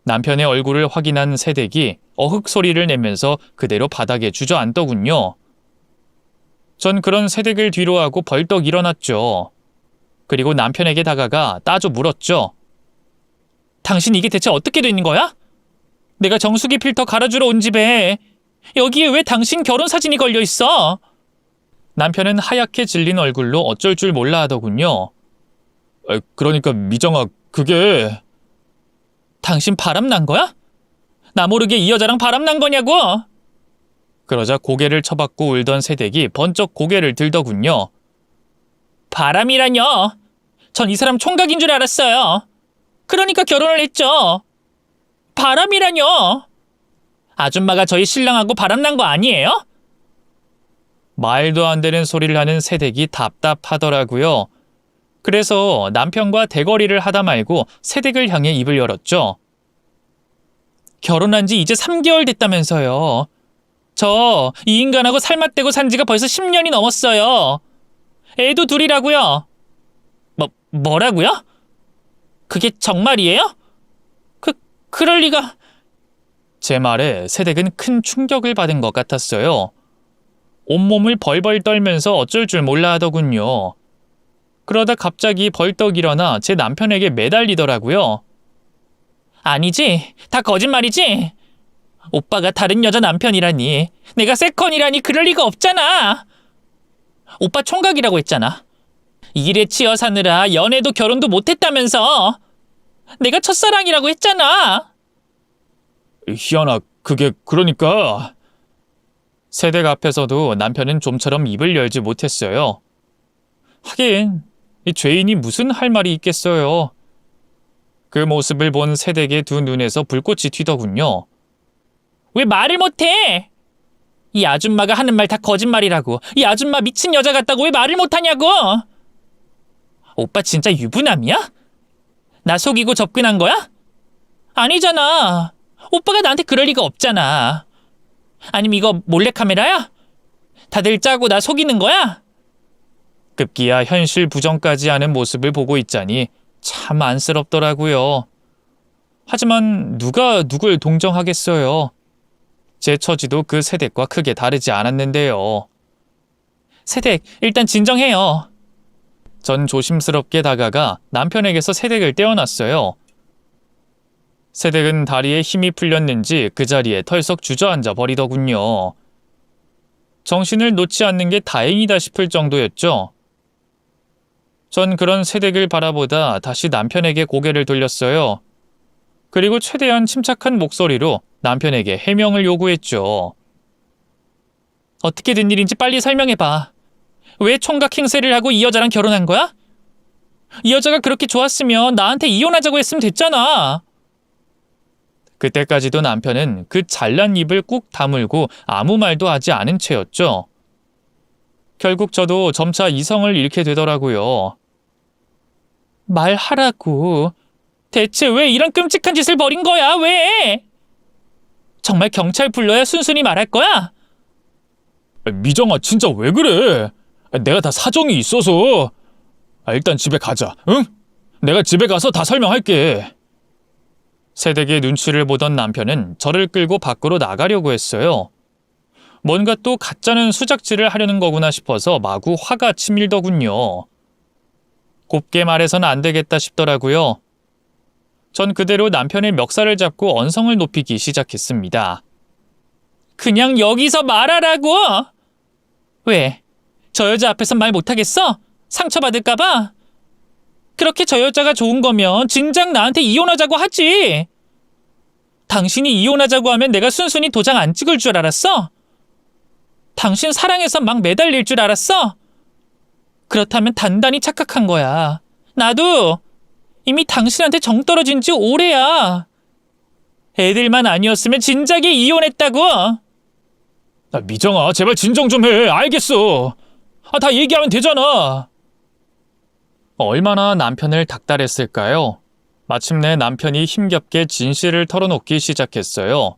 남편의 얼굴을 확인한 세댁이 어흑 소리를 내면서 그대로 바닥에 주저앉더군요. 전 그런 세댁을 뒤로하고 벌떡 일어났죠. 그리고 남편에게 다가가 따져 물었죠. 당신 이게 대체 어떻게 된 거야? 내가 정수기 필터 갈아주러 온 집에 여기에 왜 당신 결혼 사진이 걸려 있어? 남편은 하얗게 질린 얼굴로 어쩔 줄 몰라 하더군요. 그러니까 미정아, 그게... 당신 바람난 거야? 나 모르게 이 여자랑 바람난 거냐고? 그러자 고개를 쳐박고 울던 세댁이 번쩍 고개를 들더군요. 바람이라뇨? 전 이 사람 총각인 줄 알았어요. 그러니까 결혼을 했죠. 바람이라뇨? 아줌마가 저희 신랑하고 바람난 거 아니에요? 말도 안 되는 소리를 하는 세댁이 답답하더라고요. 그래서 남편과 대거리를 하다 말고 세댁을 향해 입을 열었죠. 결혼한 지 이제 3개월 됐다면서요. 저 이 인간하고 살맛대고 산 지가 벌써 10년이 넘었어요. 애도 둘이라고요. 뭐라고요? 그게 정말이에요? 그럴 리가... 제 말에 세댁은 큰 충격을 받은 것 같았어요. 온몸을 벌벌 떨면서 어쩔 줄 몰라 하더군요. 그러다 갑자기 벌떡 일어나 제 남편에게 매달리더라고요. 아니지, 다 거짓말이지? 오빠가 다른 여자 남편이라니, 내가 세컨이라니 그럴 리가 없잖아. 오빠 총각이라고 했잖아. 일에 치여 사느라 연애도 결혼도 못했다면서. 내가 첫사랑이라고 했잖아. 희연아, 그게 그러니까... 세댁 앞에서도 남편은 좀처럼 입을 열지 못했어요. 하긴 이 죄인이 무슨 할 말이 있겠어요. 그 모습을 본 세댁의 두 눈에서 불꽃이 튀더군요. 왜 말을 못해? 이 아줌마가 하는 말 다 거짓말이라고. 이 아줌마 미친 여자 같다고 왜 말을 못하냐고. 오빠 진짜 유부남이야? 나 속이고 접근한 거야? 아니잖아. 오빠가 나한테 그럴 리가 없잖아. 아니면 이거 몰래카메라야? 다들 짜고 나 속이는 거야? 급기야 현실 부정까지 하는 모습을 보고 있자니 참 안쓰럽더라고요. 하지만 누가 누굴 동정하겠어요. 제 처지도 그 세댁과 크게 다르지 않았는데요. 세댁, 일단 진정해요. 전 조심스럽게 다가가 남편에게서 세댁을 떼어놨어요. 세댁은 다리에 힘이 풀렸는지 그 자리에 털썩 주저앉아 버리더군요. 정신을 놓지 않는 게 다행이다 싶을 정도였죠. 전 그런 세댁을 바라보다 다시 남편에게 고개를 돌렸어요. 그리고 최대한 침착한 목소리로 남편에게 해명을 요구했죠. 어떻게 된 일인지 빨리 설명해봐. 왜 총각 행세를 하고 이 여자랑 결혼한 거야? 이 여자가 그렇게 좋았으면 나한테 이혼하자고 했으면 됐잖아. 그때까지도 남편은 그 잘난 입을 꾹 다물고 아무 말도 하지 않은 채였죠. 결국 저도 점차 이성을 잃게 되더라고요. 말하라고. 대체 왜 이런 끔찍한 짓을 벌인 거야? 왜? 정말 경찰 불러야 순순히 말할 거야? 미정아, 진짜 왜 그래? 내가 다 사정이 있어서. 일단 집에 가자, 응? 내가 집에 가서 다 설명할게. 세댁의 눈치를 보던 남편은 저를 끌고 밖으로 나가려고 했어요. 뭔가 또 가짜는 수작질을 하려는 거구나 싶어서 마구 화가 치밀더군요. 곱게 말해서는 안 되겠다 싶더라고요. 전 그대로 남편의 멱살을 잡고 언성을 높이기 시작했습니다. 그냥 여기서 말하라고! 왜? 저 여자 앞에서 말 못하겠어? 상처받을까봐? 그렇게 저 여자가 좋은 거면 진작 나한테 이혼하자고 하지! 당신이 이혼하자고 하면 내가 순순히 도장 안 찍을 줄 알았어? 당신 사랑해서 막 매달릴 줄 알았어? 그렇다면 단단히 착각한 거야. 나도 이미 당신한테 정 떨어진 지 오래야. 애들만 아니었으면 진작에 이혼했다고. 미정아, 제발 진정 좀 해. 알겠어. 다 얘기하면 되잖아. 얼마나 남편을 닥달했을까요? 마침내 남편이 힘겹게 진실을 털어놓기 시작했어요.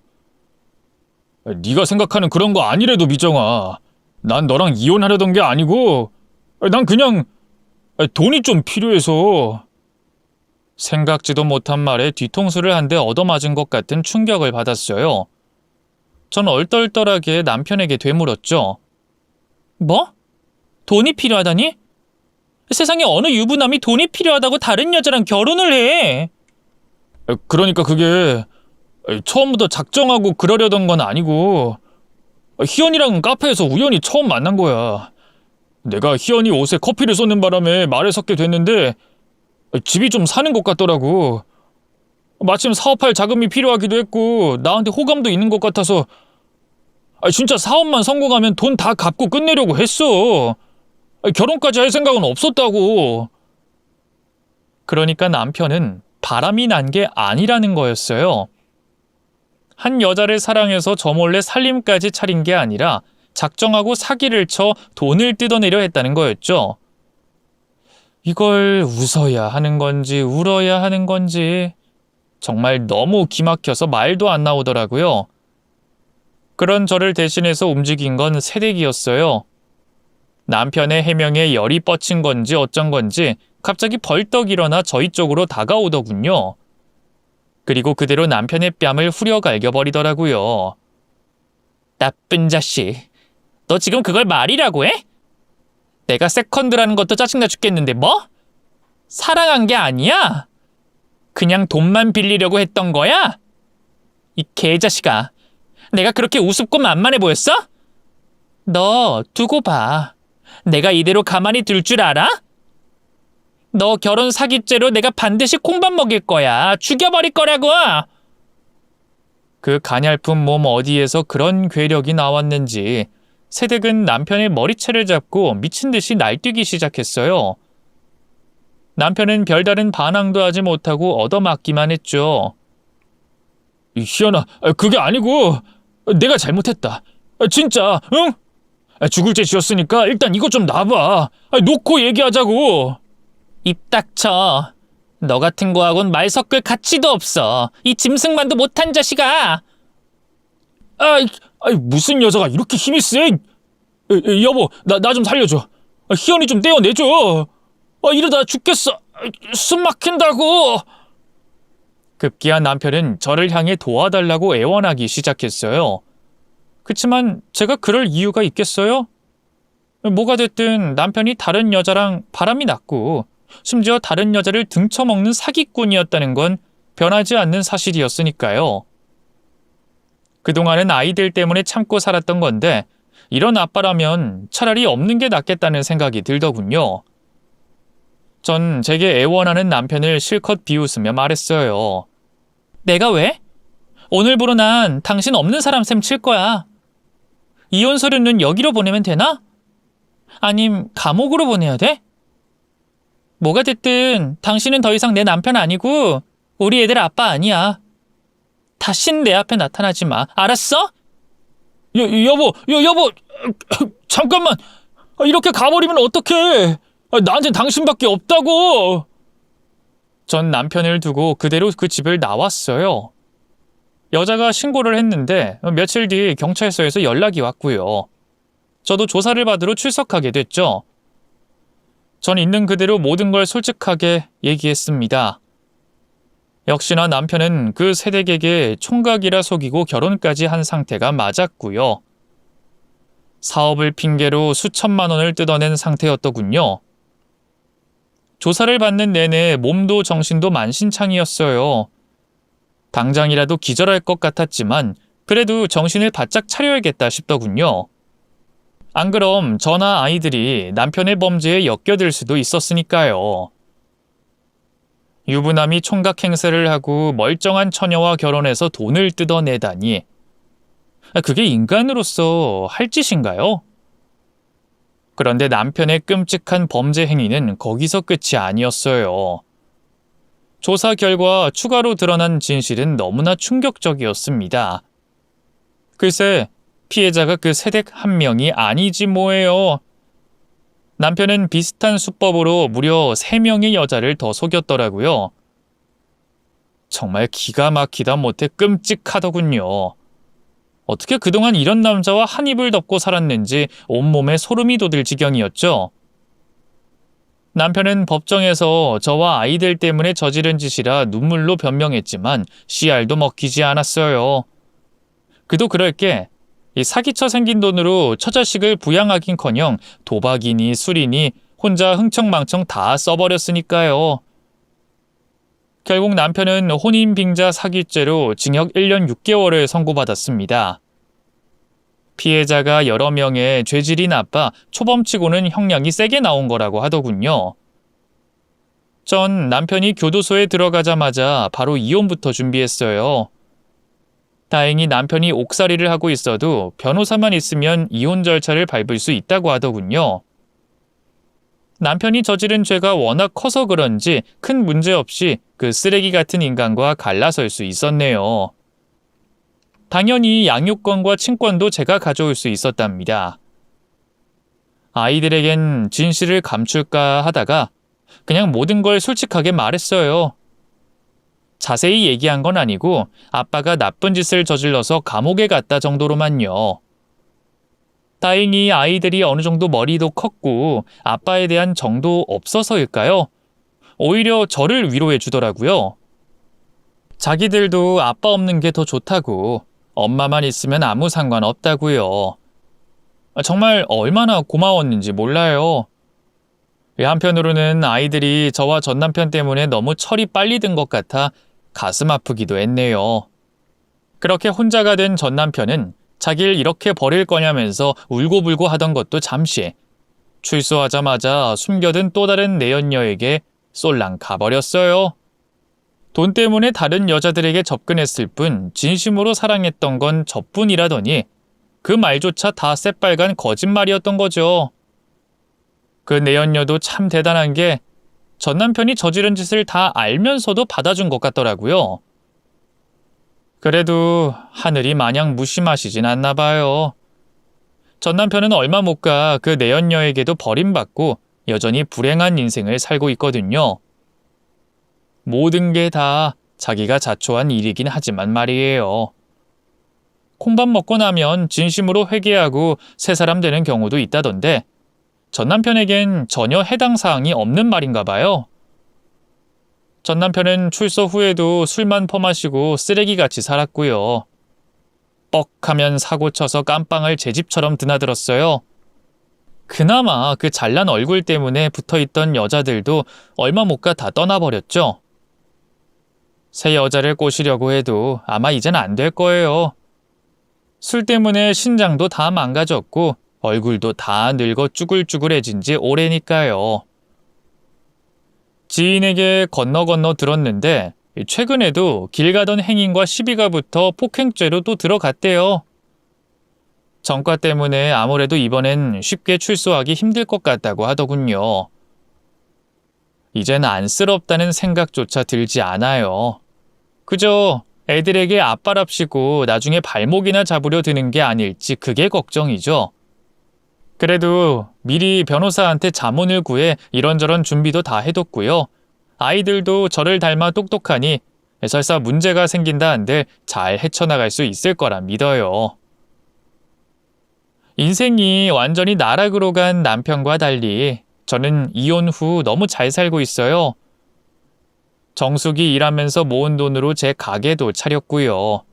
네가 생각하는 그런 거 아니래도 미정아. 난 너랑 이혼하려던 게 아니고 난 그냥 돈이 좀 필요해서. 생각지도 못한 말에 뒤통수를 한 대 얻어맞은 것 같은 충격을 받았어요. 전 얼떨떨하게 남편에게 되물었죠. 뭐? 돈이 필요하다니? 세상에 어느 유부남이 돈이 필요하다고 다른 여자랑 결혼을 해? 그러니까 그게 처음부터 작정하고 그러려던 건 아니고 희연이랑 카페에서 우연히 처음 만난 거야. 내가 희연이 옷에 커피를 쏟는 바람에 말을 섞게 됐는데 집이 좀 사는 것 같더라고. 마침 사업할 자금이 필요하기도 했고 나한테 호감도 있는 것 같아서 진짜 사업만 성공하면 돈 다 갚고 끝내려고 했어. 결혼까지 할 생각은 없었다고. 그러니까 남편은 바람이 난 게 아니라는 거였어요. 한 여자를 사랑해서 저 몰래 살림까지 차린 게 아니라 작정하고 사기를 쳐 돈을 뜯어내려 했다는 거였죠. 이걸 웃어야 하는 건지 울어야 하는 건지 정말 너무 기막혀서 말도 안 나오더라고요. 그런 저를 대신해서 움직인 건 새댁이었어요. 남편의 해명에 열이 뻗친 건지 어쩐 건지 갑자기 벌떡 일어나 저희 쪽으로 다가오더군요. 그리고 그대로 남편의 뺨을 후려 갈겨버리더라고요. 나쁜 자식, 너 지금 그걸 말이라고 해? 내가 세컨드라는 것도 짜증나 죽겠는데 뭐? 사랑한 게 아니야? 그냥 돈만 빌리려고 했던 거야? 이 개자식아, 내가 그렇게 우습고 만만해 보였어? 너 두고 봐. 내가 이대로 가만히 둘 줄 알아? 너 결혼 사기죄로 내가 반드시 콩밥 먹일 거야. 죽여버릴 거라고! 그 가냘픈 몸 어디에서 그런 괴력이 나왔는지 새댁은 남편의 머리채를 잡고 미친 듯이 날뛰기 시작했어요. 남편은 별다른 반항도 하지 못하고 얻어맞기만 했죠. 희연아, 그게 아니고 내가 잘못했다. 진짜, 응? 죽을 죄 지었으니까 일단 이것 좀 놔봐. 놓고 얘기하자고. 입 닥쳐. 너 같은 거하고는 말 섞을 가치도 없어. 이 짐승만도 못한 자식아. 무슨 여자가 이렇게 힘이 세? 여보, 나 좀 살려줘. 희연이 좀 떼어내줘. 이러다 죽겠어. 숨 막힌다고. 급기야 남편은 저를 향해 도와달라고 애원하기 시작했어요. 그치만 제가 그럴 이유가 있겠어요? 뭐가 됐든 남편이 다른 여자랑 바람이 났고 심지어 다른 여자를 등쳐먹는 사기꾼이었다는 건 변하지 않는 사실이었으니까요. 그동안은 아이들 때문에 참고 살았던 건데 이런 아빠라면 차라리 없는 게 낫겠다는 생각이 들더군요. 전 제게 애원하는 남편을 실컷 비웃으며 말했어요. 내가 왜? 오늘부로 난 당신 없는 사람 셈 칠 거야. 이혼 서류는 여기로 보내면 되나? 아님 감옥으로 보내야 돼? 뭐가 됐든 당신은 더 이상 내 남편 아니고 우리 애들 아빠 아니야. 다신 내 앞에 나타나지 마. 알았어? 여보, 잠깐만. 이렇게 가버리면 어떡해. 나한텐 당신밖에 없다고. 전 남편을 두고 그대로 그 집을 나왔어요. 여자가 신고를 했는데 며칠 뒤 경찰서에서 연락이 왔고요. 저도 조사를 받으러 출석하게 됐죠. 전 있는 그대로 모든 걸 솔직하게 얘기했습니다. 역시나 남편은 그 새댁에게 총각이라 속이고 결혼까지 한 상태가 맞았고요. 사업을 핑계로 수천만 원을 뜯어낸 상태였더군요. 조사를 받는 내내 몸도 정신도 만신창이었어요. 당장이라도 기절할 것 같았지만 그래도 정신을 바짝 차려야겠다 싶더군요. 안 그럼 저나 아이들이 남편의 범죄에 엮여들 수도 있었으니까요. 유부남이 총각 행세를 하고 멀쩡한 처녀와 결혼해서 돈을 뜯어내다니. 그게 인간으로서 할 짓인가요? 그런데 남편의 끔찍한 범죄 행위는 거기서 끝이 아니었어요. 조사 결과 추가로 드러난 진실은 너무나 충격적이었습니다. 글쎄, 피해자가 그 세댁 한 명이 아니지 뭐예요. 남편은 비슷한 수법으로 무려 3명의 여자를 더 속였더라고요. 정말 기가 막히다 못해 끔찍하더군요. 어떻게 그동안 이런 남자와 한 입을 덮고 살았는지 온몸에 소름이 돋을 지경이었죠. 남편은 법정에서 저와 아이들 때문에 저지른 짓이라 눈물로 변명했지만 씨알도 먹히지 않았어요. 그도 그럴 게 이 사기쳐 생긴 돈으로 처자식을 부양하긴커녕 도박이니 술이니 혼자 흥청망청 다 써버렸으니까요. 결국 남편은 혼인빙자 사기죄로 징역 1년 6개월을 선고받았습니다. 피해자가 여러 명의 죄질이 나빠 초범치고는 형량이 세게 나온 거라고 하더군요. 전 남편이 교도소에 들어가자마자 바로 이혼부터 준비했어요. 다행히 남편이 옥살이를 하고 있어도 변호사만 있으면 이혼 절차를 밟을 수 있다고 하더군요. 남편이 저지른 죄가 워낙 커서 그런지 큰 문제 없이 그 쓰레기 같은 인간과 갈라설 수 있었네요. 당연히 양육권과 친권도 제가 가져올 수 있었답니다. 아이들에겐 진실을 감출까 하다가 그냥 모든 걸 솔직하게 말했어요. 자세히 얘기한 건 아니고 아빠가 나쁜 짓을 저질러서 감옥에 갔다 정도로만요. 다행히 아이들이 어느 정도 머리도 컸고 아빠에 대한 정도 없어서일까요? 오히려 저를 위로해 주더라고요. 자기들도 아빠 없는 게 더 좋다고, 엄마만 있으면 아무 상관없다고요. 정말 얼마나 고마웠는지 몰라요. 한편으로는 아이들이 저와 전 남편 때문에 너무 철이 빨리 든 것 같아 가슴 아프기도 했네요. 그렇게 혼자가 된 전 남편은 자기를 이렇게 버릴 거냐면서 울고불고 하던 것도 잠시, 출소하자마자 숨겨둔 또 다른 내연녀에게 쏠랑 가버렸어요. 돈 때문에 다른 여자들에게 접근했을 뿐 진심으로 사랑했던 건 저뿐이라더니 그 말조차 다 새빨간 거짓말이었던 거죠. 그 내연녀도 참 대단한 게 전 남편이 저지른 짓을 다 알면서도 받아준 것 같더라고요. 그래도 하늘이 마냥 무심하시진 않나 봐요. 전 남편은 얼마 못 가 그 내연녀에게도 버림받고 여전히 불행한 인생을 살고 있거든요. 모든 게 다 자기가 자초한 일이긴 하지만 말이에요. 콩밥 먹고 나면 진심으로 회개하고 새 사람 되는 경우도 있다던데 전 남편에겐 전혀 해당 사항이 없는 말인가 봐요. 전 남편은 출소 후에도 술만 퍼마시고 쓰레기같이 살았고요. 뻑하면 사고쳐서 깜빵을 제 집처럼 드나들었어요. 그나마 그 잘난 얼굴 때문에 붙어있던 여자들도 얼마 못 가 다 떠나버렸죠. 새 여자를 꼬시려고 해도 아마 이젠 안 될 거예요. 술 때문에 신장도 다 망가졌고 얼굴도 다 늙어 쭈글쭈글해진 지 오래니까요. 지인에게 건너 들었는데 최근에도 길 가던 행인과 시비가 붙어 폭행죄로 또 들어갔대요. 전과 때문에 아무래도 이번엔 쉽게 출소하기 힘들 것 같다고 하더군요. 이젠 안쓰럽다는 생각조차 들지 않아요. 그저 애들에게 아빠랍시고 나중에 발목이나 잡으려 드는 게 아닐지 그게 걱정이죠. 그래도 미리 변호사한테 자문을 구해 이런저런 준비도 다 해뒀고요. 아이들도 저를 닮아 똑똑하니 설사 문제가 생긴다 한들 잘 헤쳐나갈 수 있을 거라 믿어요. 인생이 완전히 나락으로 간 남편과 달리 저는 이혼 후 너무 잘 살고 있어요. 정숙이 일하면서 모은 돈으로 제 가게도 차렸고요.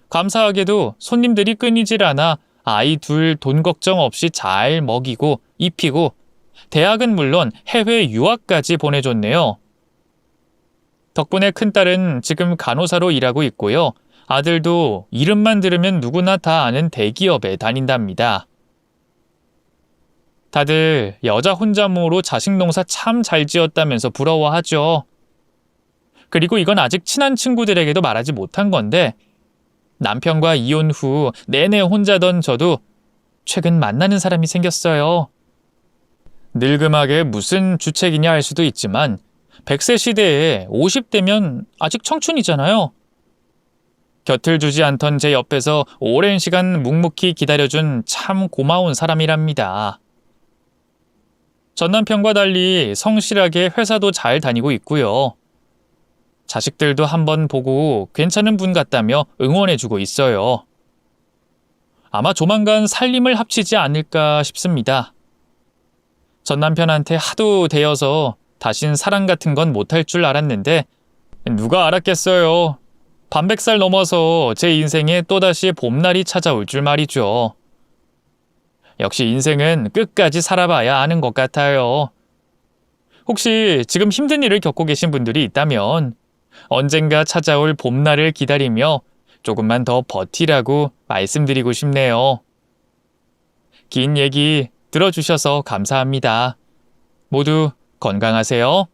감사하게도 손님들이 끊이질 않아 아이 둘 돈 걱정 없이 잘 먹이고 입히고 대학은 물론 해외 유학까지 보내줬네요. 덕분에 큰딸은 지금 간호사로 일하고 있고요. 아들도 이름만 들으면 누구나 다 아는 대기업에 다닌답니다. 다들 여자 혼자모로 자식 농사 참 잘 지었다면서 부러워하죠. 그리고 이건 아직 친한 친구들에게도 말하지 못한 건데 남편과 이혼 후 내내 혼자던 저도 최근 만나는 사람이 생겼어요. 늙음하게 무슨 주책이냐 할 수도 있지만 100세 시대에 50대면 아직 청춘이잖아요. 곁을 주지 않던 제 옆에서 오랜 시간 묵묵히 기다려준 참 고마운 사람이랍니다. 전 남편과 달리 성실하게 회사도 잘 다니고 있고요. 자식들도 한번 보고 괜찮은 분 같다며 응원해주고 있어요. 아마 조만간 살림을 합치지 않을까 싶습니다. 전 남편한테 하도 대여서 다신 사랑 같은 건 못할 줄 알았는데 누가 알았겠어요. 반백살 넘어서 제 인생에 또다시 봄날이 찾아올 줄 말이죠. 역시 인생은 끝까지 살아봐야 아는 것 같아요. 혹시 지금 힘든 일을 겪고 계신 분들이 있다면 언젠가 찾아올 봄날을 기다리며 조금만 더 버티라고 말씀드리고 싶네요. 긴 얘기 들어주셔서 감사합니다. 모두 건강하세요.